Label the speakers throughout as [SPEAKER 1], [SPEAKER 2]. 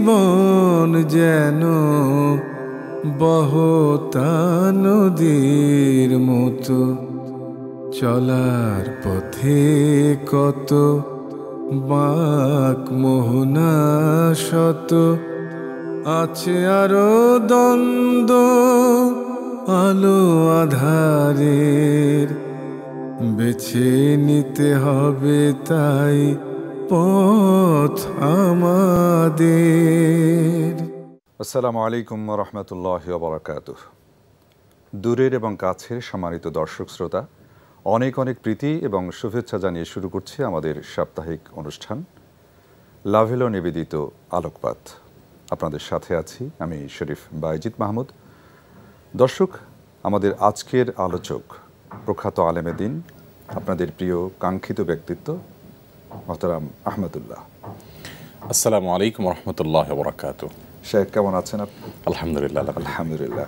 [SPEAKER 1] জীবন যেন বহতা নদীর মতো, চলার পথে কত বাঁক মোহনা শত, আছে আরো দ্বন্দ্ব আলো আধারের, বেছে নিতে হবে তাই পথ আমাদের।
[SPEAKER 2] আসসালামু আলাইকুম ওয়া রাহমাতুল্লাহি ওয়া বারাকাতুহ। দূরের এবং কাছের সম্মানিত দর্শক শ্রোতা, অনেক অনেক প্রীতি এবং শুভেচ্ছা জানিয়ে শুরু করছি আমাদের সাপ্তাহিক অনুষ্ঠান লাভেলো নিবেদিত আলোকপাত। আপনাদের সাথে আছি আমি শরীফ বাইজিদ মাহমুদ। দর্শক, আমাদের আজকের আলোচক প্রখ্যাত আলেমে দ্বীন, আপনাদের প্রিয় কাঙ্ক্ষিত ব্যক্তিত্ব মোহতারাম আহমদুল্লাহ।
[SPEAKER 3] আসসালামু আলাইকুম রহমতুল্লাহ বরাকাতুহ।
[SPEAKER 2] শেখ, কেমন আছেন আপনি?
[SPEAKER 3] আলহামদুলিল্লাহ।
[SPEAKER 2] আলহামদুলিল্লাহ।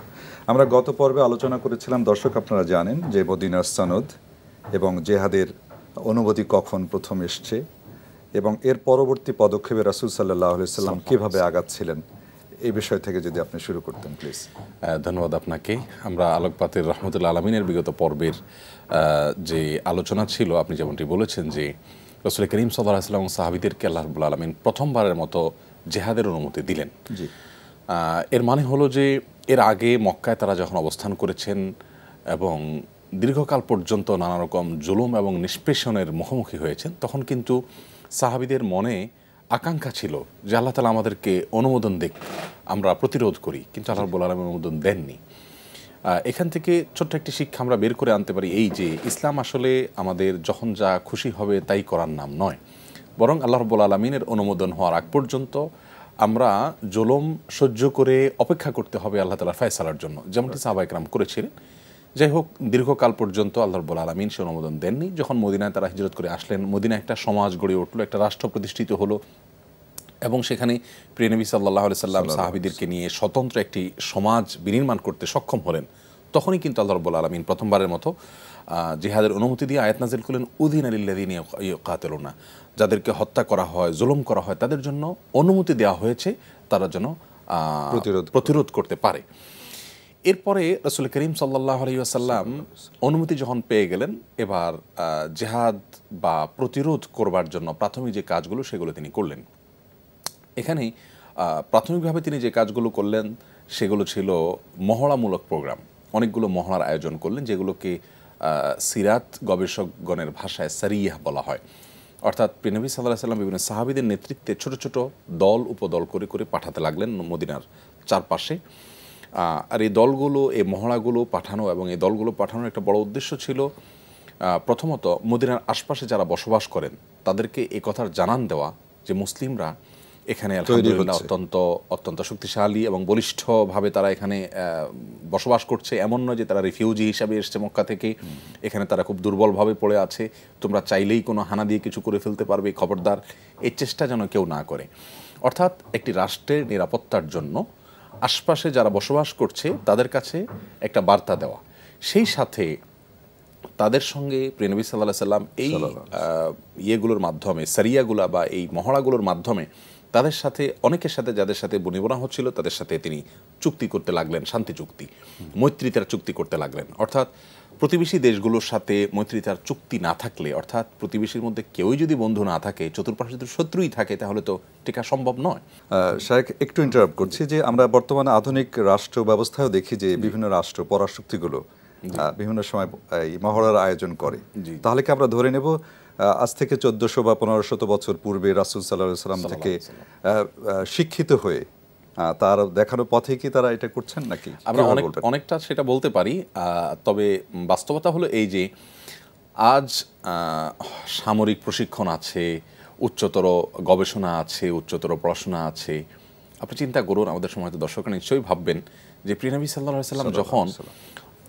[SPEAKER 2] আমরা গত পর্বে আলোচনা করেছিলাম, দর্শক আপনারা জানেন, যে মদিনার সনদ এবং জেহাদের অনুমতি কখন প্রথম এসছে এবং এর পরবর্তী পদক্ষেপে রাসূল সাল্লাল্লাহু আলাইহি সাল্লাম কীভাবে আগাচ্ছিলেন, এই বিষয় থেকে যদি আপনি শুরু করতেন প্লিজ।
[SPEAKER 3] ধন্যবাদ আপনাকে। আমরা আলোকপাতের রহমতুল্লাহ আলমিনের বিগত পর্বের যে আলোচনা ছিল, আপনি যেমনটি বলেছেন যে রাসূল করিম সাল্লাল্লাহু আলাইহি ওয়াসাল্লাম সাহাবীদেরকে আল্লাহ রাব্বুল আলামিন প্রথমবারের মতো জেহাদের অনুমতি দিলেন।
[SPEAKER 2] জি।
[SPEAKER 3] এর মানে হলো যে এর আগে মক্কায় তারা যখন অবস্থান করেছেন এবং দীর্ঘকাল পর্যন্ত নানা রকম জুলুম এবং নিষ্পেষণের মুখোমুখি হয়েছেন, তখন কিন্তু সাহাবীদের মনে আকাঙ্ক্ষা ছিল যে আল্লাহ তাআলা আমাদেরকে অনুমোদন দিক, আমরা প্রতিরোধ করি, কিন্তু আল্লাহ রাব্বুল আলামিন অনুমোদন দেননি। এখান থেকে ছোট্ট একটি শিক্ষা আমরা বের করে আনতে পারি, এই যে ইসলাম আসলে আমাদের যখন যা খুশি হবে তাই করার নাম নয়, বরং আল্লাহ রাব্বুল আলামিনের অনুমোদন হওয়ার আগ পর্যন্ত আমরা জুলুম সহ্য করে অপেক্ষা করতে হবে আল্লাহ তাআলার ফয়সালার জন্য, যেমনটি সাহাবায়ে কেরাম করেছিলেন। যাই হোক, দীর্ঘকাল পর্যন্ত আল্লাহ রাব্বুল আলামিন সে অনুমোদন দেননি। যখন মদিনায় তারা হিজরত করে আসলেন, মদিনায় একটা সমাজ গড়ে উঠলো, একটা রাষ্ট্র প্রতিষ্ঠিত হলো এবং সেখানে প্রিয় নবী সাল্লাল্লাহু আলাইহি সাল্লাম সাহাবীদেরকে নিয়ে স্বতন্ত্র একটি সমাজ বিনির্মাণ করতে সক্ষম হলেন। তখনই কিন্তু আল্লাহ রাব্বুল আলামিন প্রথমবারের মতো জিহাদের অনুমতি দিয়ে আয়াত নাযিল করলেন, উযিনা লিল্লাযিনা ইউকাতিলুনা, যাদেরকে হত্যা করা হয়, জুলুম করা হয়, তাদের জন্য অনুমতি দেওয়া হয়েছে, তারা যেন প্রতিরোধ করতে পারে। এরপরে রাসূল করিম সাল্লাল্লাহু আলাইহি ওয়াসাল্লাম অনুমতি যখন পেয়ে গেলেন, এবার জিহাদ বা প্রতিরোধ করবার জন্য প্রাথমিক যে কাজগুলো সেগুলো তিনি করলেন। এখানে প্রাথমিকভাবে তিনি যে কাজগুলো করলেন সেগুলো ছিল মহড়ামূলক প্রোগ্রাম। অনেকগুলো মহড়ার আয়োজন করলেন, যেগুলোকে সিরাত গবেষকগণের ভাষায় সারিয়াহ বলা হয়। অর্থাৎ প্রিয় নবী সাল্লাল্লাহু আলাইহি ওয়াসাল্লাম বিভিন্ন সাহাবীদের নেতৃত্বে ছোট ছোট দল উপদল করে করে পাঠাতে লাগলেন মদিনার চারপাশে। আর এই দলগুলো, এই মহড়াগুলো পাঠানো এবং এই দলগুলো পাঠানোর একটা বড় উদ্দেশ্য ছিল প্রথমত মদিনার আশপাশে যারা বসবাস করেন তাদেরকে এই কথার জানান দেওয়া যে মুসলিমরা এখানে আলহামদুলিল্লাহ অত্যন্ত শক্তিশালী এবং বলিষ্ঠভাবে তারা এখানে বসবাস করছে। এমন নয় যে তারা রিফিউজি হিসাবে এসছে মক্কা থেকে, এখানে তারা খুব দুর্বলভাবে পড়ে আছে, তোমরা চাইলেই কোনো হানা দিয়ে কিছু করে ফেলতে পারবে, খবরদার, এই চেষ্টা যেন কেউ না করে। অর্থাৎ একটি রাষ্ট্রের নিরাপত্তার জন্য আশপাশে যারা বসবাস করছে তাদের কাছে একটা বার্তা দেওয়া, সেই সাথে তাদের সঙ্গে প্রিয় নবী সাল্লাল্লাহু আলাইহি সাল্লাম এই ইয়েগুলোর মাধ্যমে, সারিয়াগুলা বা এই মহড়াগুলোর মাধ্যমে তাদের সাথে, অনেকের সাথে যাদের সাথে বনিবনা হচ্ছিল তাদের সাথে তিনি চুক্তি করতে লাগলেন, শান্তি চুক্তি, মৈত্রীতার চুক্তি করতে লাগলেন। অর্থাৎ প্রতিবেশী দেশগুলোর সাথে মৈত্রীতার চুক্তি না থাকলে, অর্থাৎ প্রতিবেশীর মধ্যে কেউই যদি বন্ধু না থাকে, চতুর্পাশে যদি শত্রুই থাকে, তাহলে তো টিকা সম্ভব নয়।
[SPEAKER 2] শায়েখ, একটু ইন্টারাপ্ট করছি যে আমরা বর্তমানে আধুনিক রাষ্ট্র ব্যবস্থায় দেখি যে বিভিন্ন রাষ্ট্র, পরাশক্তিগুলো বিভিন্ন সময় এই মহড়ার আয়োজন করে। তাহলে কি আমরা ধরে নেব আজ থেকে 1400 বা 1500 বছর পূর্বে রাসূল সাল্লাল্লাহু আলাইহি সাল্লাম থেকে শিক্ষিত হয়ে তার দেখানো পথে কি তারা এটা করছেন নাকি?
[SPEAKER 3] আমরা অনেকটা সেটা বলতে পারি। তবে বাস্তবতা হলো এই যে আজ সামরিক প্রশিক্ষণ আছে, উচ্চতর গবেষণা আছে, উচ্চতর পড়াশোনা আছে। আপনি চিন্তা করুন, আমাদের সময় তো দর্শকরা নিশ্চয়ই ভাববেন যে প্রিয় নবী সাল্লাল্লাহু আলাইহি সাল্লাম যখন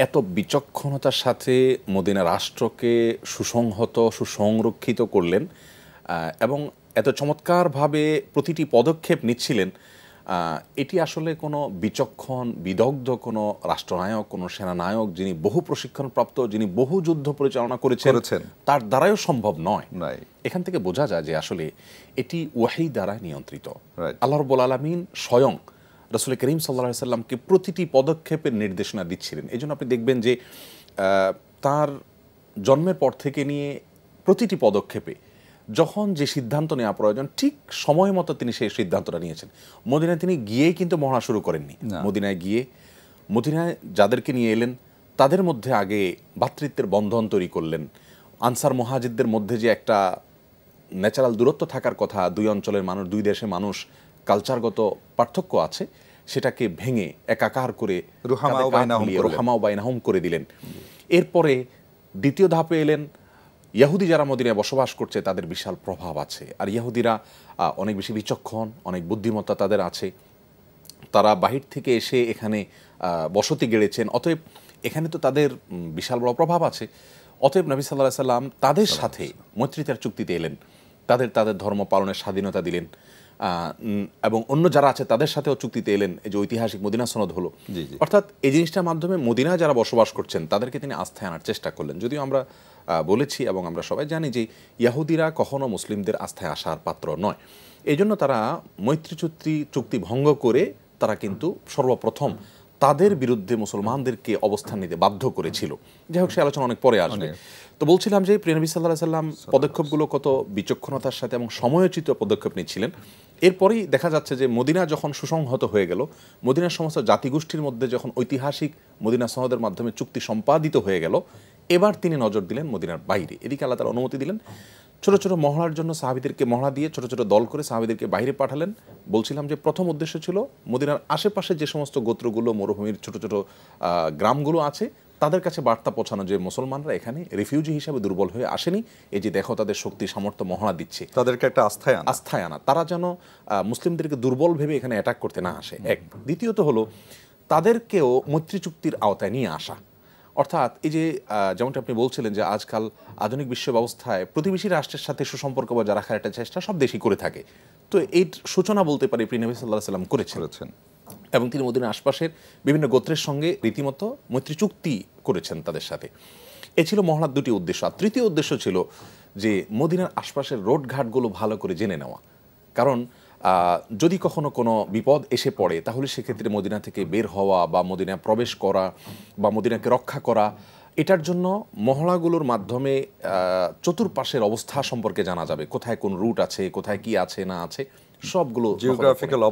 [SPEAKER 3] এত বিচক্ষণতার সাথে মদিনা রাষ্ট্রকে সুসংহত, সুসংরক্ষিত করলেন এবং এত চমৎকারভাবে প্রতিটি পদক্ষেপ নিচ্ছিলেন, এটি আসলে কোনো বিচক্ষণ বিদগ্ধ কোনো রাষ্ট্রনায়ক, কোনো সেনানায়ক যিনি বহু প্রশিক্ষণপ্রাপ্ত, যিনি বহু যুদ্ধ পরিচালনা করেছেন তার দ্বারাও সম্ভব নয়। এখান থেকে বোঝা যায় যে আসলে এটি ওয়াহী দ্বারা নিয়ন্ত্রিত। আল্লাহ রাব্বুল আলামিন স্বয়ং রাসূল করিম সাল্লাল্লাহু আলাইহি সাল্লামকে প্রতিটি পদক্ষেপের নির্দেশনা দিচ্ছিলেন। এই জন্য আপনি দেখবেন যে তার জন্মের পর থেকে নিয়ে প্রতিটি পদক্ষেপে যখন যে সিদ্ধান্ত নেওয়া প্রয়োজন ঠিক সময় মতো তিনি সেই সিদ্ধান্তটা নিয়েছেন। মদিনায় তিনি গিয়েই কিন্তু মহড়া শুরু করেননি। মদিনায় গিয়ে মদিনায় যাদেরকে নিয়ে এলেন তাদের মধ্যে আগে ভ্রাতৃত্বের বন্ধন তৈরি করলেন। আনসার মুহাজিরদের মধ্যে যে একটা ন্যাচারাল দূরত্ব থাকার কথা, দুই অঞ্চলের মানুষ, দুই দেশের মানুষ, কালচারগত পার্থক্য আছে, সেটাকে ভেঙে একাকার করে রুহামাও বাইনাহুম করে দিলেন। এরপরে দ্বিতীয় ধাপে এলেন ইহুদি যারা মদিনায় বসবাস করছে তাদের বিশাল প্রভাব আছে, আর ইহুদিরা অনেক বেশি বিচক্ষণ, অনেক বুদ্ধিমত্তা তাদের আছে, তারা বাহির থেকে এসে এখানে বসতি গেড়েছেন, অতএব এখানে তো তাদের বিশাল বড় প্রভাব আছে। অতএব নবী সাল্লাল্লাহু আলাইহি সাল্লাম তাদের সাথে মৈত্রীতার চুক্তিতে এলেন, তাদের ধর্ম পালনের স্বাধীনতা দিলেন, এবং অন্য যারা আছে তাদের সাথেও চুক্তিতে এলেন। এই যে ঐতিহাসিক মদিনা সনদ হলো, অর্থাৎ এই জিনিসটার মাধ্যমে মদিনায় যারা বসবাস করছেন তাদেরকে তিনি আস্থায় আনার চেষ্টা করলেন। যদিও আমরা বলেছি এবং আমরা সবাই জানি যে ইহুদিরা কখনো মুসলিমদের আস্থায় আসার পাত্র নয়, এই জন্য তারা মৈত্রী চুক্তি ভঙ্গ করে তারা কিন্তু সর্বপ্রথম তাদের বিরুদ্ধে মুসলমানদেরকে অবস্থান নিতে বাধ্য করেছিল। যাই হোক, সে আলোচনা অনেক পরে আসবে। তো বলছিলাম যে প্রিয় নবী সাল্লাল্লাহু আলাইহি সাল্লাম পদক্ষেপগুলো কত বিচক্ষণতার সাথে এবং সময়োচিত পদক্ষেপ নিচ্ছিলেন। এরপরেই দেখা যাচ্ছে যে মদিনা যখন সুসংহত হয়ে গেল, মদিনার সমস্ত জাতিগোষ্ঠীর মধ্যে যখন ঐতিহাসিক মদিনা সনদের মাধ্যমে চুক্তি সম্পাদিত হয়ে গেল, এবার তিনি নজর দিলেন মদিনার বাইরে। এদিকে আল্লাহ তাআলা অনুমতি দিলেন ছোট ছোট মহড়ার জন্য, সাহাবীদেরকে মহড়া দিয়ে ছোট ছোট দল করে সাহাবীদেরকে বাইরে পাঠালেন। বলছিলাম যে প্রথম উদ্দেশ্য ছিল মদিনার আশেপাশে যে সমস্ত গোত্রগুলো, মরুভূমির ছোট ছোট গ্রামগুলো আছে তাদের কাছে বার্তা পৌঁছানো যে মুসলমানরা এখানে রিফিউজি হিসাবে দুর্বল হয়ে আসেনি, এই যে দেখো তাদের শক্তি সামর্থ্য মহড়া দিচ্ছে,
[SPEAKER 2] তাদেরকে একটা
[SPEAKER 3] আস্থায় আনা, তারা যেন মুসলিমদেরকে দুর্বল ভেবে এখানে অ্যাটাক করতে না আসে। এক, দ্বিতীয়ত হলো তাদেরকেও মৈত্রী চুক্তির আওতায় নিয়ে আসা। অর্থাৎ এই যে যেমনটা আপনি বলছিলেন যে আজকাল আধুনিক বিশ্ব ব্যবস্থায় প্রতিবেশী রাষ্ট্রের সাথে সুসম্পর্ক বজায় রাখার একটা চেষ্টা সব দেশই করে থাকে, তো এই সূচনা বলতে পারি প্রিয় নবী সাল্লাল্লাহু আলাইহি সাল্লাম করেছেন, এবং তিনি মদিনার আশপাশের বিভিন্ন গোত্রের সঙ্গে রীতিমতো মৈত্রী চুক্তি করেছেন তাদের সাথে। এ ছিল মহড়ার দুটি উদ্দেশ্য। আর তৃতীয় উদ্দেশ্য ছিল যে মদিনার আশপাশের রোডঘাটগুলো ভালো করে জেনে নেওয়া, কারণ যদি কখনো কোনো বিপদ এসে পড়ে তাহলে সেক্ষেত্রে মদিনা থেকে বের হওয়া বা মদিনায় প্রবেশ করা বা মদিনাকে রক্ষা করা, এটার জন্য মহড়াগুলোর মাধ্যমে চতুর্পাশের অবস্থা সম্পর্কে জানা যাবে, কোথায় কোন রুট আছে, কোথায় কি আছে না আছে, সবগুলো জিওগ্রাফিক্যাল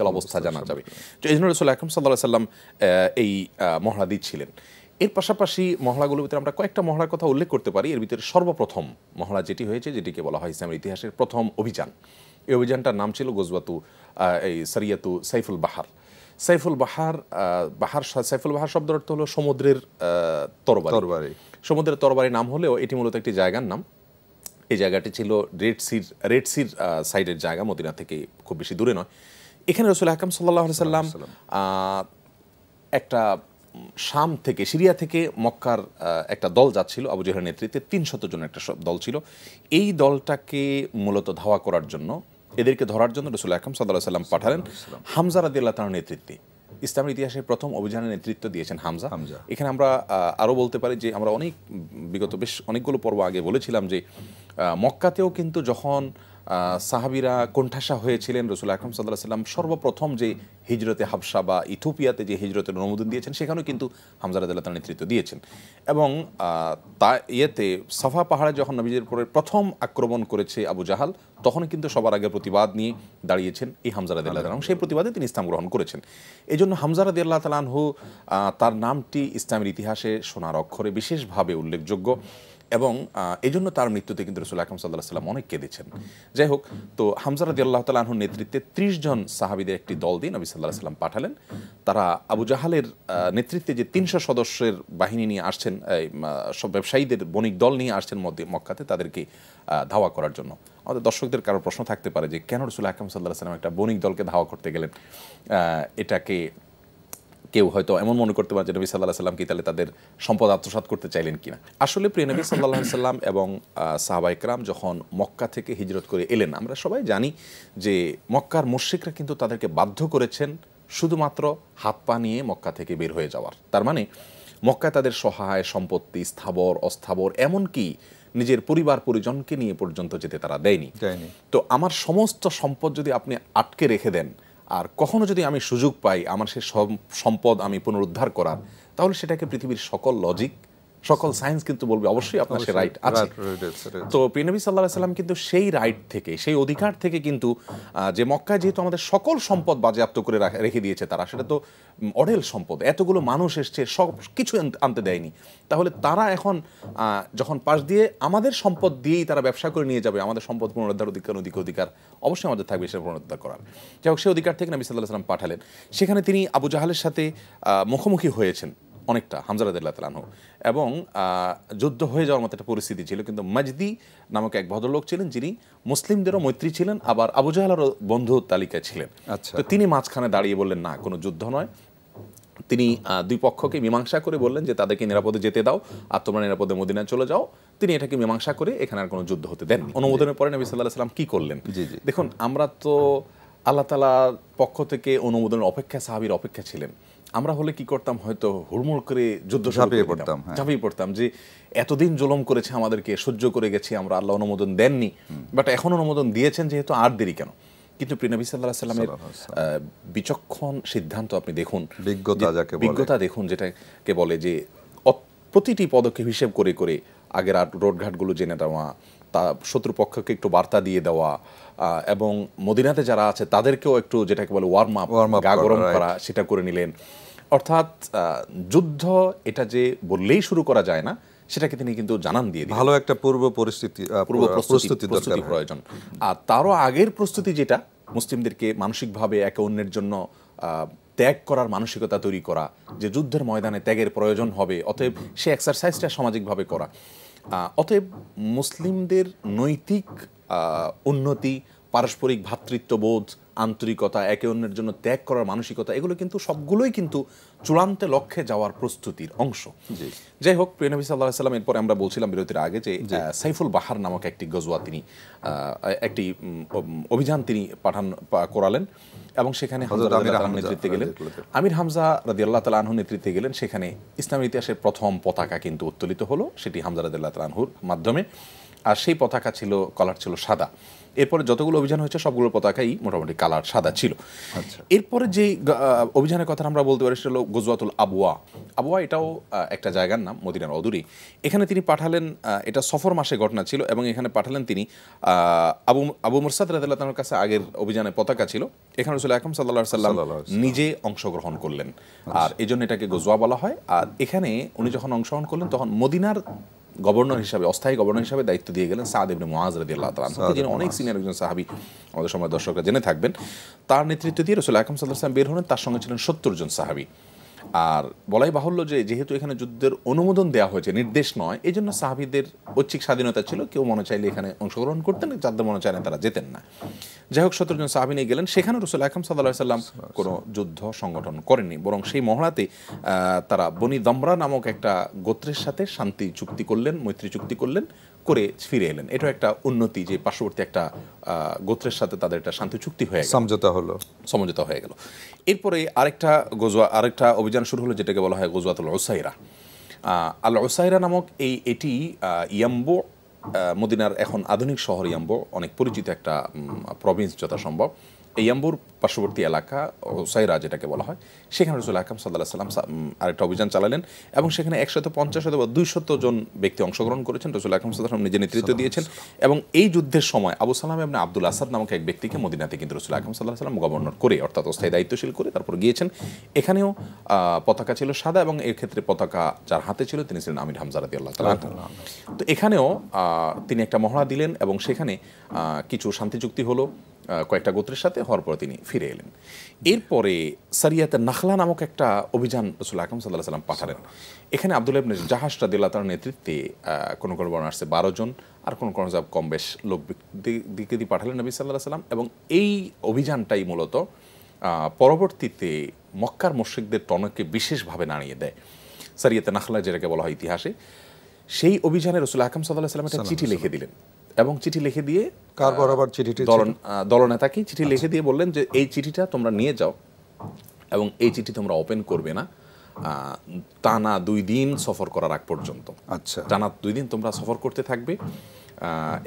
[SPEAKER 3] অবস্থা জানা যাবে। তো এই জন্য রাসূল আকরাম সাল্লাল্লাহু আলাইহি সাল্লাম এই মহড়া দিচ্ছিলেন। এর পাশাপাশি মহড়াগুলোর ভিতরে আমরা কয়েকটা মহড়ার কথা উল্লেখ করতে পারি। এর ভিতরে সর্বপ্রথম মহড়া যেটি হয়েছে, যেটিকে বলা হয় ইসলামের ইতিহাসের প্রথম অভিযান, এই অভিযানটার নাম ছিল গজওয়াতু সারিয়াতু সাইফুল বাহার। সাইফুল বাহার শব্দের অর্থ হলো সমুদ্রের তরবারি। সমুদ্রের তরবারি নাম হলেও এটি মূলত একটি জায়গার নাম। এই জায়গাটি ছিল রেড সির সাইডের জায়গা, মদিনা থেকে খুব বেশি দূরে নয়। এখানে রাসূল আকরাম সাল্লাল্লাহু আলাইহি সাল্লাম একটা শাম থেকে, সিরিয়া থেকে মক্কার একটা দল যাচ্ছিল আবু জেহেলের নেতৃত্বে, 300 জনের একটা দল ছিল। এই দলটাকে মূলত ধাওয়া করার জন্য, এদেরকে ধরার জন্য রাসূল আকরাম সাল্লাল্লাহু আলাইহি সাল্লাম পাঠালেন হামজা রাদিয়াল্লাহু তাআলার নেতৃত্বে। ইসলামের ইতিহাসের প্রথম অভিযানের নেতৃত্ব দিয়েছেন হামজা। এখানে আমরা আরও বলতে পারি যে আমরা বিগত বেশ অনেকগুলো পর্ব আগে বলেছিলাম যে মক্কাতেও কিন্তু যখন সাহাবীরা কোণঠাসা হয়েছিলেন, রাসূল আকরাম সাল্লাল্লাহু আলাইহি সাল্লাম সর্বপ্রথম যে হিজরতে হাবশা বা ইথিওপিয়াতে যে হিজরতের অনুমোদন দিয়েছেন, সেখানেও কিন্তু হামজা রাদিয়াল্লাহু তাআলা নেতৃত্ব দিয়েছেন। এবং সাফা পাহাড়ে যখন নবীজির উপরে প্রথম আক্রমণ করেছে আবু জাহাল, তখন কিন্তু সবার আগে প্রতিবাদ নিয়ে দাঁড়িয়েছেন এই হামজা রাদিয়াল্লাহু তাআলা, সেই প্রতিবাদে তিনি ইসলাম গ্রহণ করেছেন। এই জন্য হামজা রাদিয়াল্লাহু তাআলা আনহু, তার নামটি ইসলামের ইতিহাসে সোনার অক্ষরে বিশেষভাবে উল্লেখযোগ্য, এবং এই জন্য তার মৃত্যুতে কিন্তু রাসূল আকরাম সাল্লাল্লাহু আলাইহি সাল্লাম অনেক কেঁদেছেন। যাই হোক, তো হামজা রাদিয়াল্লাহু তাআলা আনহুর নেতৃত্বে 30 জন সাহাবীদের একটি দল দিয়ে নবী সাল্লাল্লাহু আলাইহি সাল্লাম পাঠালেন। তারা আবু জাহালের নেতৃত্বে যে 300 সদস্যের বাহিনী নিয়ে আসছেন, সব ব্যবসায়ীদের বণিক দল নিয়ে আসছেন মক্কাতে, তাদেরকে ধাওয়া করার জন্য। আমাদের দর্শকদের কারো প্রশ্ন থাকতে পারে যে কেন রাসূল আকরাম সাল্লাল্লাহু আলাইহি সাল্লাম একটা বণিক দলকে ধাওয়া করতে গেলেন, এটাকে কেউ হয়তো এমন মনে করতে পারে যে নবী সাল্লাল্লাহু আলাইহি সাল্লাম কি তাহলে তাদের সম্পদ আত্মসাৎ করতে চাইলেন কিনা। আসলে প্রিয় নবী সাল্লাল্লাহু আলাইহি সাল্লাম এবং সাহাবায়ে কেরাম যখন মক্কা থেকে হিজরত করে এলেন, আমরা সবাই জানি যে মক্কার মুশরিকরা কিন্তু তাদেরকে বাধ্য করেছেন শুধুমাত্র হাত পা নিয়ে মক্কা থেকে বের হয়ে যাওয়ার। তার মানে মক্কায় তাদের সহায় সম্পত্তি, স্থাবর অস্থাবর, এমনকি নিজের পরিবার পরিজনকে নিয়ে পর্যন্ত যেতে তারা দেয়নি। তো আমার সমস্ত সম্পদ যদি আপনি আটকে রেখে দেন, আর কখনো যদি আমি সুযোগ পাই আমার সে সম্পদ আমি পুনরুদ্ধার করার, তাহলে সেটাকে পৃথিবীর সকল লজিক, সকল সায়েন্স কিন্তু বলবে অবশ্যই আপনার সে রাইট আছে। তো প্রিয় নবী সাল্লাল্লাহু আলাইহি সাল্লাম কিন্তু সেই রাইট থেকে, সেই অধিকার থেকে কিন্তু যে মক্কায় যেহেতু আমাদের সকল সম্পদ বাজেয়াপ্ত করে রেখে দিয়েছে তারা, সেটা তো অঢেল সম্পদ, এতগুলো মানুষ এসছে, সব কিছু আনতে দেয়নি, তাহলে তারা এখন যখন পাশ দিয়ে আমাদের সম্পদ দিয়েই তারা ব্যবসা করে নিয়ে যাবে, আমাদের সম্পদ পুনরুদ্ধার অধিকার অবশ্যই আমাদের থাকবে সেটা পুনরুদ্ধার করার। যাই হোক, সেই অধিকার থেকে নবী সাল্লাল্লাহু আলাইহি সাল্লাম পাঠালেন। সেখানে তিনি আবু জাহালের সাথে মুখোমুখি হয়েছেন অনেকটা, হামজা রাদিয়াল্লাহু তাআলা আনহু, এবং যুদ্ধ হয়ে যাওয়ার মতো একটা পরিস্থিতি ছিল। কিন্তু মাজদি নামক এক ভদ্রলোক ছিলেন যিনি মুসলিমদেরও মৈত্রী ছিলেন, আবার আবু জাহলেরও বন্ধু তালিকায় ছিলেন। তো তিনি মাঝখানে দাঁড়িয়ে বললেন, না, কোনো যুদ্ধ নয়। তিনি দুই পক্ষকে মীমাংসা করে বললেন যে তাদেরকে নিরাপদে যেতে দাও, আর তোমরা নিরাপদে মদিনায় চলে যাও। তিনি এটাকে মীমাংসা করে এখানে আর কোনো যুদ্ধ হতে দেননি। অনুমোদনের পরে নবী সাল্লাল্লাহু আলাইহি সাল্লাম কি করলেন? দেখুন, আমরা তো আল্লাহ তাআলার পক্ষ থেকে অনুমোদনের অপেক্ষা, সাহাবীর অপেক্ষা ছিলেন। আমরা হলে কি করতাম, হয়তো হুড়মুড় করে যুদ্ধ ঝাঁপিয়ে পড়তাম যে এতদিন জুলুম করেছে আমাদেরকে, সহ্য করে গেছি আমরা, আল্লাহ অনুমোদন দেননি, বাট এখন অনুমোদন দিয়েছেন যেহেতু আর দেরি কেন। কিন্তু প্রিয় নবী সাল্লাল্লাহু আলাইহি সাল্লামের বিচক্ষণ সিদ্ধান্ত আপনি দেখুন, বিজ্ঞতা দেখুন, যেটাকে বলে যে প্রতিটি পদক্ষেপ হিসেব করে করে আগের রোডঘাটগুলো জেনে দেওয়া, তা শত্রুপক্ষকে একটু বার্তা দিয়ে দেওয়া, এবং মদিনাতে যারা আছে তাদেরকেও একটু, যেটাকে বলে ওয়ার্ম আপ, গা গরম করা, সেটা করে নিলেন। অর্থাৎ যুদ্ধ এটা যে বললেই শুরু করা যায় না, সেটাকে তিনি কিন্তু জানান দিয়ে দিলেন।
[SPEAKER 2] ভালো একটা পূর্ব প্রস্তুতি
[SPEAKER 3] প্রয়োজন। আর তারও আগের প্রস্তুতি, যেটা মুসলিমদেরকে মানসিকভাবে একে অন্যের জন্য ত্যাগ করার মানসিকতা তৈরি করা, যে যুদ্ধের ময়দানে ত্যাগের প্রয়োজন হবে, অতএব সে এক্সারসাইজটা সামাজিকভাবে করা। অতএব মুসলিমদের নৈতিক উন্নতি, পারস্পরিক ভ্রাতৃত্ববোধ, আন্তরিকতা, একে অন্যের জন্য ত্যাগ করার মানসিকতা, এগুলো কিন্তু সবগুলোই কিন্তু চূড়ান্ত লক্ষ্যে যাওয়ার প্রস্তুতির অংশ। যাই হোক, প্রিয় নবী সাল্লাল্লাহু আলাইহি সাল্লাম, এরপর আমরা বলছিলাম বিরতির আগে যে সাইফুল বাহার নামক একটি গজওয়া তিনি একটি অভিযান তিনি করালেন, এবং সেখানে নেতৃত্বে গেলেন, আমির হামজা রাদিয়াল্লাহু তাআলা আনহু নেতৃত্বে গেলেন। সেখানে ইসলামের ইতিহাসের প্রথম পতাকা কিন্তু উত্তোলিত হলো, সেটি হামজা রাদিয়াল্লাহু তাআলা আনহুর মাধ্যমে। আর সেই পতাকা ছিল, কালার ছিল সাদা। এরপরে যতগুলো অভিযান হয়েছে সবগুলো পতাকাই মোটামুটি কালার সাদা ছিল। এরপরে যে অভিযানের কথা আমরা বলতে পারি সেটা হলো গজওয়াতুল আবওয়া। আবওয়া এটাও একটা জায়গার নাম, মদিনার অদূরেই। এখানে তিনি পাঠালেন, এটা সফর মাসে ঘটনা ছিল, এবং এখানে পাঠালেন তিনি আবু মুরসাদ রাদিয়াল্লাহু তাআলার কাছে আগের অভিযানে পতাকা ছিল, এখানে রাসূল আকরাম সাল্লাল্লাহু আলাইহি ওয়াসাল্লাম নিজে অংশগ্রহণ করলেন, আর এই জন্য এটাকে গজওয়া বলা হয়। আর এখানে উনি যখন অংশগ্রহণ করলেন তখন মদিনার গভর্নর হিসাবে, অস্থায়ী গভর্নর হিসাবে দায়িত্ব দিয়ে গেলেন সাদ ইবনে মুআজ রাদিয়াল্লাহু তাআলা আনহু, যিনি অনেক সিনিয়র একজন সাহাবী, আমাদের সময় দর্শকরা জেনে থাকবেন। তার নেতৃত্ব দিয়ে রাসূল আকরাম সাল্লাল্লাহু আলাইহি ওয়াসাল্লাম বের হলেন, তার সঙ্গে ছিলেন 70 জন সাহাবী। আর বলাই বাহুল্য যে যেহেতু এখানে যুদ্ধের অনুমোদন দেওয়া হয়েছে, নির্দেশ নয়, এই জন্য সাহাবীদের ঐচ্ছিক স্বাধীনতা ছিল, কেউ মনে চাইলে এখানে অংশগ্রহণ করতেন, যাদের মনে চাইলেন তারা যেতেন না। যাই হোক, 70 জন সাহাবী নিয়ে গেলেন। সেখানে রাসূল আকরাম সাল্লাল্লাহু আলাইহি ওয়াসাল্লাম কোনো যুদ্ধ সংগঠন করেননি, বরং সেই মহড়াতে তারা বনি দমরা নামক একটা গোত্রের সাথে শান্তি চুক্তি করলেন, মৈত্রী চুক্তি করলেন, করে ফিরে এলেন। এটা একটা উন্নতি যে পার্শ্ববর্তী একটা গোত্রের সাথে তাদের একটা শান্তি চুক্তি হয়ে গেল, সমঝোতা হয়ে গেল। এরপরে আরেকটা অভিযান শুরু হলো, যেটাকে বলা হয় গজওয়াতুল উসাইরা। আল উসাইরা নামক এটি ইয়াম্বো, মদিনার এখন আধুনিক শহর ইয়াম্বো, অনেক পরিচিত একটা প্রভিন্স যথাসম্ভব। এই ইয়াম্বুর পার্শ্ববর্তী এলাকা উসাইরা যেটাকে বলা হয়, সেখানে রাসূল আকরাম সাল্লাল্লাহু আলাইহি ওয়াসাল্লাম আরেকটা অভিযান চালালেন, এবং সেখানে 150 অথবা 200 জন ব্যক্তি অংশগ্রহণ করেছেন। রাসূল আকরাম সাল্লাল্লাহু আলাইহি ওয়াসাল্লাম নিজে নেতৃত্ব দিয়েছেন, এবং এই যুদ্ধের সময় আবু সালামা ইবনে আব্দুল আসাদ নামক এক ব্যক্তিকে মদিনাতে কিন্তু রাসূল আকরাম সাল্লাল্লাহু আলাইহি ওয়াসাল্লাম গভর্নর করে, অর্থাৎ অস্থায়ী দায়িত্বশীল করে তারপর গিয়েছেন। এখানেও পতাকা ছিল সাদা, এবং এর ক্ষেত্রে পতাকা যার হাতে ছিল তিনি ছিলেন আমির হামজা রাদিয়াল্লাহু তাআলা। তো এখানেও তিনি একটা মহড়া দিলেন, এবং সেখানে কিছু শান্তি চুক্তি হলো কয়েকটা গোত্রের সাথে, হওয়ার পর তিনি ফিরে এলেন। এরপরে সারিয়াতে নাখলা নামক একটা অভিযান রাসূল আকরাম সাল্লাল্লাহু আলাইহি ওয়াসাল্লাম পাঠালেন। এখানে আব্দুল্লাহ ইবনে জাহাশ রাদিয়াল্লাহু তাআলার নেতৃত্বে কোনো বর্ণনা আসছে 12 জন, আর কোনো কম বেশ লোক দিকে দিয়ে পাঠালেন নবী সাল্লাল্লাহু আলাইহি ওয়াসাল্লাম। এবং এই অভিযানটাই মূলত পরবর্তীতে মক্কার মুশরিকদের টনককে বিশেষভাবে নাড়িয়ে দেয়। সারিয়াতে নাখলা যেটাকে বলা হয় ইতিহাসে, সেই অভিযানে রাসূল আকরাম সাল্লাল্লাহু আলাইহি ওয়াসাল্লাম একটা চিঠি লিখে দিলেন এবং চিঠি লিখে দিয়ে
[SPEAKER 2] কার বরাবর চিঠিটি
[SPEAKER 3] দলনেতাকে চিঠি লিখে দিয়ে বললেন যে এই চিঠিটা তোমরা নিয়ে যাও এবং এই চিঠি তোমরা ওপেন করবে না টানা 2 দিন সফর করার আগ পর্যন্ত।
[SPEAKER 2] আচ্ছা,
[SPEAKER 3] টানা 2 দিন তোমরা সফর করতে থাকবে।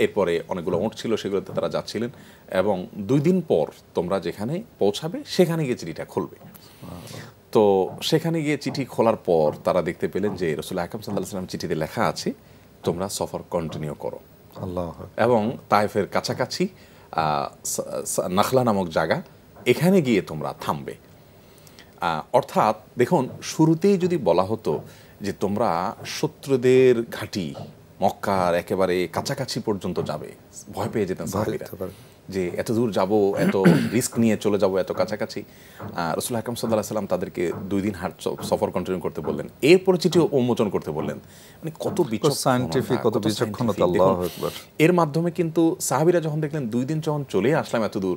[SPEAKER 3] এরপরে অনেকগুলো ওঁট ছিল, সেগুলোতে তারা যাচ্ছিলেন এবং 2 দিন পর তোমরা যেখানে পৌঁছাবে সেখানে গিয়ে চিঠিটা খুলবে। তো সেখানে গিয়ে চিঠি খোলার পর তারা দেখতে পেলেন যে রাসূল আকরাম সাল্লাল্লাহু আলাইহি ওয়াসাল্লাম চিঠিতে লেখা আছে তোমরা সফর কন্টিনিউ করো।
[SPEAKER 2] আল্লাহ।
[SPEAKER 3] এবং তায়েফের কাছাকাছি নাখলা নামক জায়গা, এখানে গিয়ে তোমরা থামবে। অর্থাৎ দেখুন, শুরুতেই যদি বলা হতো যে তোমরা শত্রুদের ঘাঁটি মক্কার একেবারে কাছাকাছি পর্যন্ত যাবে, ভয় পেয়ে যেতেন সাহাবীরা যে এত দূর যাব, এত রিস্ক নিয়ে চলে যাব এত কাছাকাছি। রাসূল আকরাম সাল্লাল্লাহু আলাইহি ওয়াসাল্লাম তাদেরকে 2 দিন সফর কন্টিনিউ করতে বললেন, এরপরে চিঠি উন্মোচন করতে বললেন। মানে কত
[SPEAKER 2] সায়েন্টিফিক, কত বিচক্ষণতা! আল্লাহু আকবার।
[SPEAKER 3] এর মাধ্যমে কিন্তু সাহাবীরা যখন দেখলেন 2 দিন যখন চলে আসলাম এত দূর,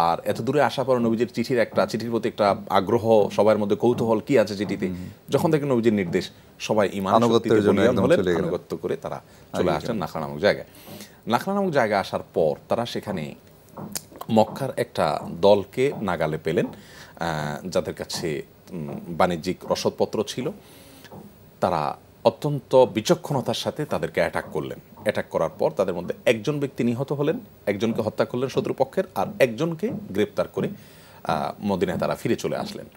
[SPEAKER 3] আর এত দূরে আসার পর নবীজির চিঠির প্রতি একটা আগ্রহ, সবার মধ্যে কৌতূহল কি আছে চিঠিতে, যখন দেখলেন নবীজির নির্দেশ, সবাই ঈমান
[SPEAKER 2] আনুগত্যের জন্য
[SPEAKER 3] আনুগত্য করে তারা চলে আসলেন নাখলা নামক জায়গায়। নাখলা নামক জায়গায় আসার পর তারা সেখানে মক্কার একটা দলকে নাগালে পেলেন, যাদের কাছে বাণিজ্যিক রসদপত্র ছিল। তারা অত্যন্ত বিচক্ষণতার সাথে তাদেরকে অ্যাটাক করলেন। অ্যাটাক করার পর তাদের মধ্যে একজন ব্যক্তি নিহত হলেন, একজনকে হত্যা করলেন শত্রুপক্ষের, আর একজনকে গ্রেপ্তার করে মদিনায় তারা ফিরে চলে আসলেন।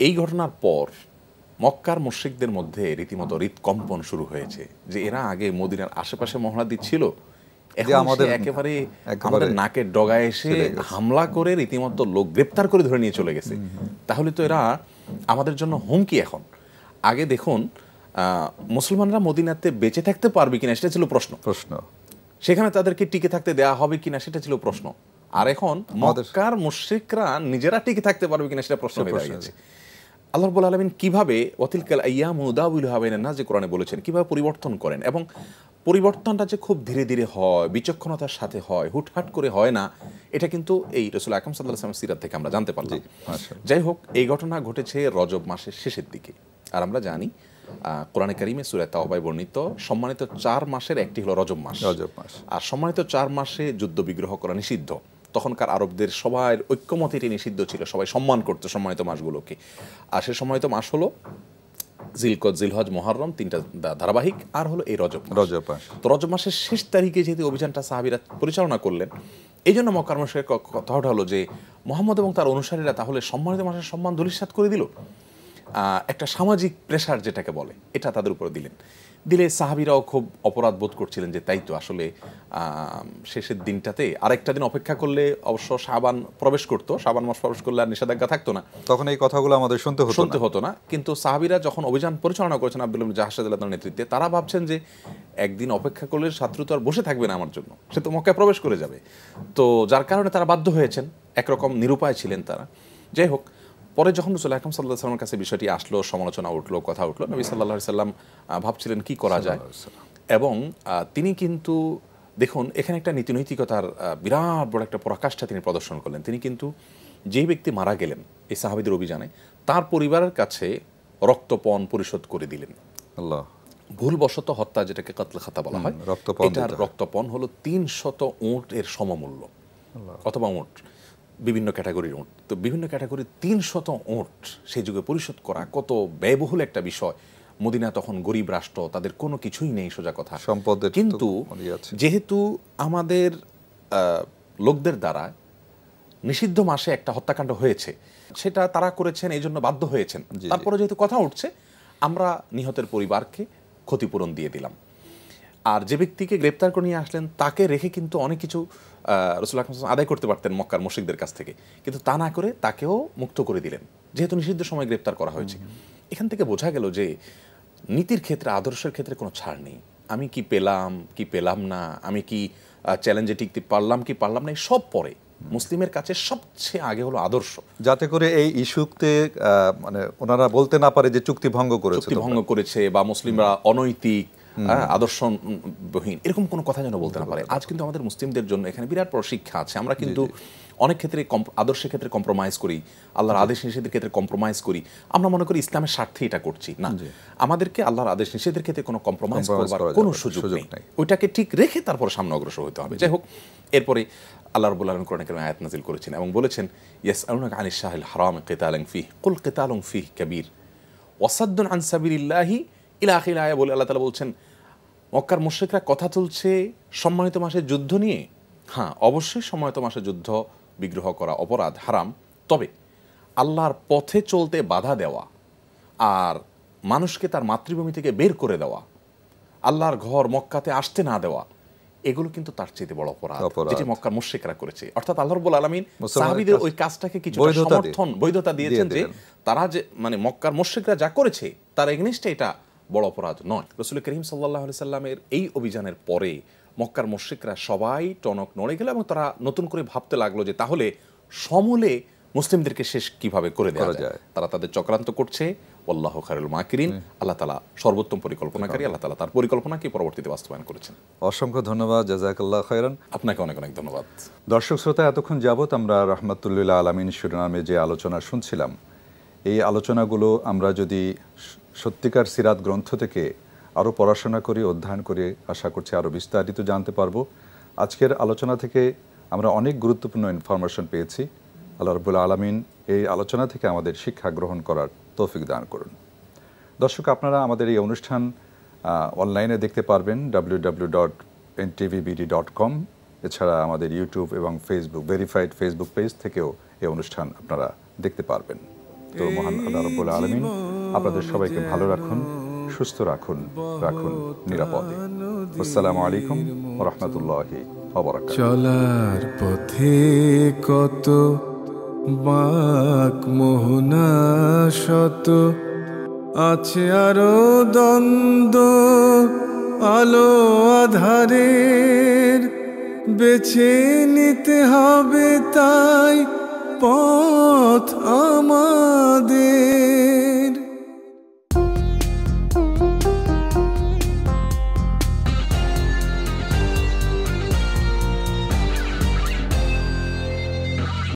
[SPEAKER 3] এই ঘটনার পর মক্কার মুশরিকদের মধ্যে রীতিমতো হৃৎকম্পন শুরু হয়েছে যে এরা আগে মদিনার আশেপাশে মহড়া দিচ্ছিল, এখন একেবারে আমাদের নাকের ডগায় এসে হামলা করে রীতিমতো লোক গ্রেপ্তার করে ধরে নিয়ে চলে গেছে। তাহলে তো এরা আমাদের জন্য হুমকি। এখন আগে দেখুন মুসলমানরা মদিনাতে বেঁচে থাকতে পারবে কিনা সেটা ছিল প্রশ্ন, সেখানে তাদেরকে টিকে থাকতে দেওয়া হবে কিনা সেটা ছিল প্রশ্ন। আর এখন মক্কার মুশরিকরা নিজেরা টিকে থাকতে পারবে কিনা সেটা প্রশ্ন হয়ে দাঁড়িয়েছে। আল্লাহ রাব্বুল আলামিন কিভাবে ওয়াতিলকাল আইয়ামু নুদাউলিহা বাইনান নাস, যে কোরআনে বলেছেন, কিভাবে পরিবর্তন করেন, এবং পরিবর্তনটা যে খুব ধীরে ধীরে হয়, বিচক্ষণতার সাথে হয়, হুটহাট করে হয় না, এটা কিন্তু এই রাসূল আকরাম সাল্লাল্লাহু আলাইহি ওয়াসাল্লাম সিরাত থেকে আমরা জানতে পারলাম। যাই হোক, এই ঘটনা ঘটেছে রজব মাসের শেষের দিকে। আর আমরা জানি কোরআনে কারিমে সূরা তাওবায় বর্ণিত সম্মানিত 4 মাসের একটি হলো রজব মাস। আর সম্মানিত 4 মাসে যুদ্ধ বিগ্রহ করা নিষিদ্ধ। তখনকার আরবদের সবার ঐক্যমতে এটি নিষিদ্ধ ছিল, সবাই সম্মান করতো সম্মানিত মাসগুলোকে। আর সে সম্মানিত মাস হলো জিলকদ, জিলহজ, মুহররম, 3টা ধারাবাহিক, আর হলো এই রজব মাস। তো রজব মাসের শেষ তারিখে যেহেতু অভিযানটা সাহাবীরা পরিচালনা করলেন, এই জন্য মক্কার মুশরিকদের কথাটা হলো যে মুহাম্মদ এবং তার অনুসারীরা তাহলে সম্মানিত মাসের সম্মান ধূলিসাৎ করে দিল। একটা সামাজিক প্রেসার যেটাকে বলে, এটা তাদের উপরে দিলে সাহাবীরাও খুব অপরাধ বোধ করছিলেন যে তাই তো আসলে শেষের দিনটাতে আরেকটা দিন অপেক্ষা করলে অবশ্য শাবান প্রবেশ করতো, শাবান মাস প্রবেশ করলে আর নিষেধাজ্ঞা থাকতো না, তখন এই কথাগুলো আমাদের শুনতে হতো না। কিন্তু সাহাবীরা যখন অভিযান পরিচালনা করেছেন আব্দুল্লাহ ইবনে জাহশ রাদিয়াল্লাহু আনহুর নেতৃত্বে, তারা ভাবছেন যে একদিন অপেক্ষা করলে শত্রু তো আর বসে থাকবে না আমার জন্য, সে তো মক্কায় প্রবেশ করে যাবে। তো যার কারণে তারা বাধ্য হয়েছেন, একরকম নিরুপায় ছিলেন তারা। যাই হোক, পরে যখন রাসূল আকরাম সাল্লাল্লাহু আলাইহি ওয়াসাল্লামের কাছে বিষয়টি আসলো, সমালোচনা উঠলো, কথা উঠলো, নবী সাল্লাল্লাহু আলাইহি ওয়াসাল্লাম ভাবছিলেন কি করা যায়। এবং তিনি কিন্তু দেখুন এখানে একটা নীতিনৈতিকতার বিরাট বড় একটা পরাকাষ্ঠা তিনি প্রদর্শন করলেন। তিনি কিন্তু যেই ব্যক্তি মারা গেলেন এই সাহাবীদের অভিযানে, তার পরিবারের কাছে রক্তপণ পরিশোধ করে দিলেন। আল্লাহ। ভুলবশত হত্যা, যেটাকে কতল খাতা বলা হয়, এটার রক্তপণ হলো 300 উট এর সমমূল্য, অথবা উট, বিভিন্ন ক্যাটাগরির উট। তো বিভিন্ন ক্যাটাগরির 300 উট সেই যুগে পরিশোধ করা কত ব্যয়বহুল একটা বিষয়। মদিনা তখন গরিব রাষ্ট্র, তাদের কোনো কিছুই নেই সোজা কথা, সম্পদের। কিন্তু যেহেতু আমাদের লোকদের দ্বারা নিষিদ্ধ মাসে একটা হত্যাকাণ্ড হয়েছে, সেটা তারা করেছেন, এই জন্য বাধ্য হয়েছেন। তারপরে যেহেতু কথা উঠছে, আমরা নিহতের পরিবারকে ক্ষতিপূরণ দিয়ে দিলাম। আর যে ব্যক্তিকে গ্রেপ্তার করে নিয়ে আসলেন তাকে রেখে কিন্তু অনেক কিছু রাসূল আকরাম সাল্লাল্লাহু আলাইহি ওয়াসাল্লাম আদায় করতে পারতেন মক্কার মুশরিকদের কাছ থেকে, কিন্তু তা না করে তাকেও মুক্ত করে দিলেন, যেহেতু নিষিদ্ধ সময় গ্রেপ্তার করা হয়েছে। এখান থেকে বোঝা গেল যে নীতির ক্ষেত্রে, আদর্শের ক্ষেত্রে কোনো ছাড় নেই। আমি কি পেলাম কি পেলাম না, আমি কি চ্যালেঞ্জে টিকতে পারলাম কি পারলাম না, সব পরে। মুসলিমের কাছে সবচেয়ে আগে হলো আদর্শ, যাতে করে এই ইস্যুতে মানে ওনারা বলতে না পারে যে চুক্তি ভঙ্গ করেছে বা মুসলিমরা অনৈতিক, আদর্শহীন, এরকম কোনো কথা যেন বলতে না পারে। আজ কিন্তু আমাদের মুসলিমদের জন্য এখানে বিরাট বড় শিক্ষা আছে। আমরা কিন্তু অনেক ক্ষেত্রে আদর্শের ক্ষেত্রে কম্প্রোমাইজ করি, আল্লাহর আদেশ নিষেধের ক্ষেত্রে কম্প্রোমাইজ করি, আমরা মনে করি ইসলামের স্বার্থে এটা করছি না। আমাদেরকে আল্লাহর আদেশ নিষেধের ক্ষেত্রে কোনো কম্প্রোমাইজ করবার কোনো সুযোগ নেই, ওইটাকে ঠিক রেখে তারপর সামনে অগ্রসর হতে হবে। যাই হোক, এরপরে আল্লাহ রাব্বুল আলামিন কোরআনে কারিমে আয়াত নাযিল করেছেন এবং বলেছেন, ইয়াসআলুনাকা আনিশ শাহরিল হারাম কিতালিন ফীহি কুল কিতালুন ফীহি কাবীর ওয়া সাদ্দুন আন সাবিলিল্লাহি ইলা আখির আয়া বলে আল্লাহ তাআলা বলছেন, মক্কার মুশরিকরা কথা তুলছে সম্মানিত মাসের যুদ্ধ নিয়ে। হ্যাঁ, অবশ্যই সম্মানিত মাসের যুদ্ধ বিগ্রহ করা অপরাধ, হারাম। তবে আল্লাহর পথে চলতে বাধা দেওয়া আর মানুষকে তার মাতৃভূমি থেকে বের করে দেওয়া, আল্লাহর ঘর মক্কাতে আসতে না দেওয়া, এগুলো কিন্তু তার চেয়ে বড় অপরাধ যেটি মক্কার মুশরিকরা করেছে। অর্থাৎ আল্লাহ রাব্বুল আলামিন সাহাবীদের ওই কাজটাকে কিছু সমর্থন, বৈধতা দিয়েছেন যে তারা যে মানে মক্কার মুশরিকরা যা করেছে তার এগেইনস্টে এটা বড় অপরাধ নয়। রাসূল করিম সাল্লাল্লাহু আলাইহি সাল্লামের এই অভিযানের পরে মক্কার মুশরিকরা সবাই টনক নড়ে গেল এবং তারা নতুন করে ভাবতে লাগলো যে তাহলে সমূলে মুসলিমদেরকে শেষ কিভাবে করে দেওয়া যায়। তারা তাদের চক্রান্ত করছে। আল্লাহু খায়রুল মাকিরিন, আল্লাহ তাআলা সর্বোত্তম পরিকল্পনাকারী, আল্লাহ তাআলা তার পরিকল্পনাকে পরবর্তীতে বাস্তবায়ন করেছেন।
[SPEAKER 2] অসংখ্য ধন্যবাদ, জাযাকাল্লাহু খায়রান।
[SPEAKER 3] আপনাকে অনেক অনেক ধন্যবাদ।
[SPEAKER 2] দর্শক শ্রোতা, এতক্ষণ যাবত আমরা রাহমাতুল লিল আলামিন শিরোনামে যে আলোচনা শুনছিলাম, এই আলোচনাগুলো আমরা যদি সত্যিকার সিরাত গ্রন্থ থেকে আরও পড়াশোনা করি, অধ্যয়ন করে, আশা করছি আরও বিস্তারিত জানতে পারবো। আজকের আলোচনা থেকে আমরা অনেক গুরুত্বপূর্ণ ইনফরমেশন পেয়েছি। আল্লাহ রাব্বুল আলামিন এই আলোচনা থেকে আমাদের শিক্ষা গ্রহণ করার তৌফিক দান করুন। দর্শক, আপনারা আমাদের এই অনুষ্ঠান অনলাইনে দেখতে পারবেন www.ntvbd.com। এছাড়া আমাদের ইউটিউব এবং ফেসবুক ভেরিফাইড ফেসবুক পেজ থেকেও এই অনুষ্ঠান আপনারা দেখতে পারবেন। তো মহান আল্লাহ রাব্বুল আলামিন আপনাদের সবাইকে ভালো রাখুন, সুস্থ রাখুন নিরাপদে। আসসালামু আলাইকুম ওয়া রাহমাতুল্লাহি ওয়া বারাকাতুহু।
[SPEAKER 1] চলার পথে কত বাঁক মোহনা শত, আছে আরো দ্বন্দ্ব আলো আধারের, বেছে নিতে হবে তাই পথ